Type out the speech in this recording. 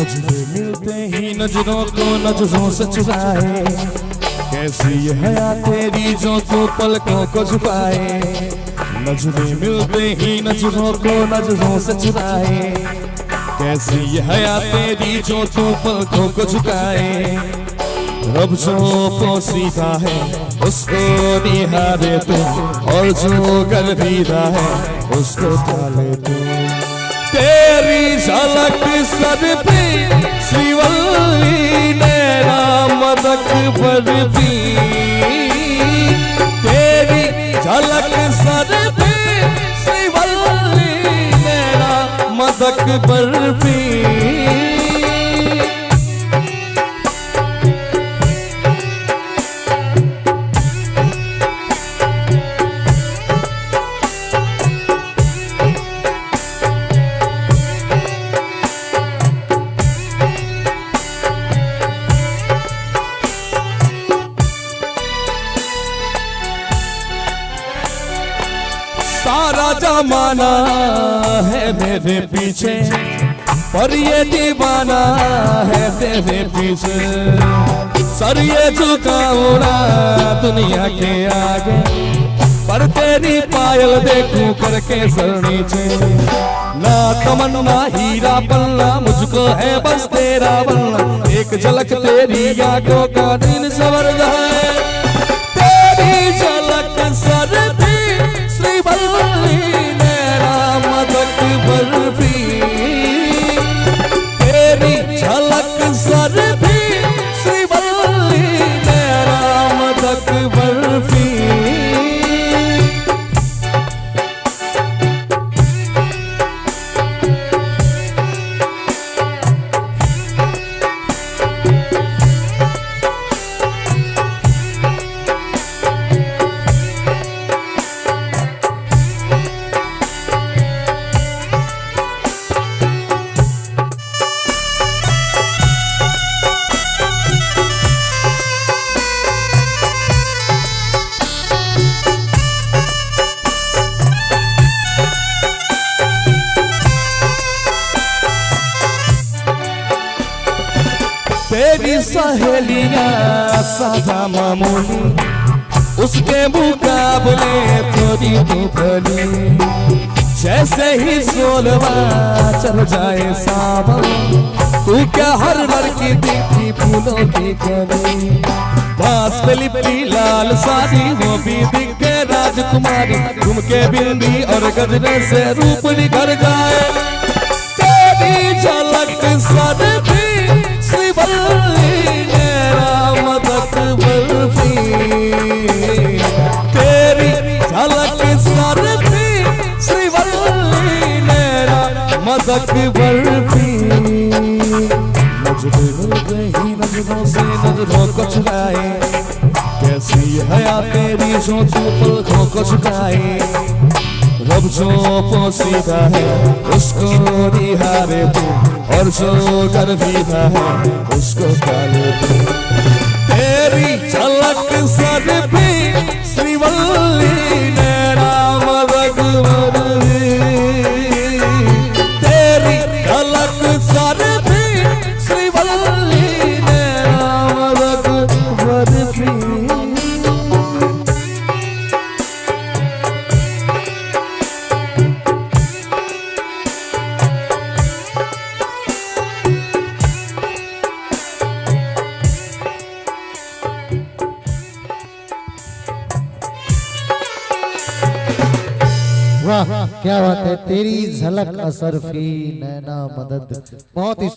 नजरें मिलते ही नजरों को नजरों से चुराए, कैसी ये हया तेरी जो तू पलकों को छुपाए। नजरें मिलते ही नजरों को नजरों से चुराए, कैसी ये हया तेरी जो तू पलकों को झुकाए। रब जो पोसीदा है उसको निहारे तू, और जो गर्विदा है उसको टाले तू। तेरी झलक सर पे श्रीवल्ली नैना मदक बरती, तेरी झलक सर पे श्रीवल्ली नैना मदक बरती। सारा जमाना है मेरे पीछे, पर ये दीवाना है तेरे पीछे। सर ये झुकाऊं ना दुनिया के आगे, पर तेरी पायल देखूं करके सर नीचे। ना तमन्ना हीरा बनना मुझको है बस तेरा बनना, एक झलक तेरी आंखों का दिन सवर जाए। तेरी झलक सर पे श्रीवल्ली नैना मदक बरती, तेरी झलक सर पे श्रीवल्ली नैना मदक बरती। तेरी सहेलियां सादा मामूली, उसके मुकाबले थोड़ी तू भली। जैसे ही सोलवा चल जाए सावन, तू क्या हर लड़की दिखी फूलों की कली। बांस पे लिपटी लाल साड़ी वो भी दिख के राजकुमारी, झुमके बिंदी और गजरे से रूप निखर जाए। तेरी झलक सर पे श्रीवल्ली नैना मदक बरती, तेरी झलक सर पे श्रीवल्ली नैना मदक बरती। नजरें मिल गई नजरों से नजरों को चुराए, कैसी हया तेरी जो तू पलकों को झुकाए। रब जो पोसीदा है उसको निहारे तू, और जो गर्विदा है उसको टाले तू। तेरी झलक सर पे श्रीवल्ली नैना मदक बरती, तेरी झलक सर पे श्रीवल्ली नैना मदक बरती। वाह क्या बात है, तेरी झलक असरफी नैना मदद, बहुत ही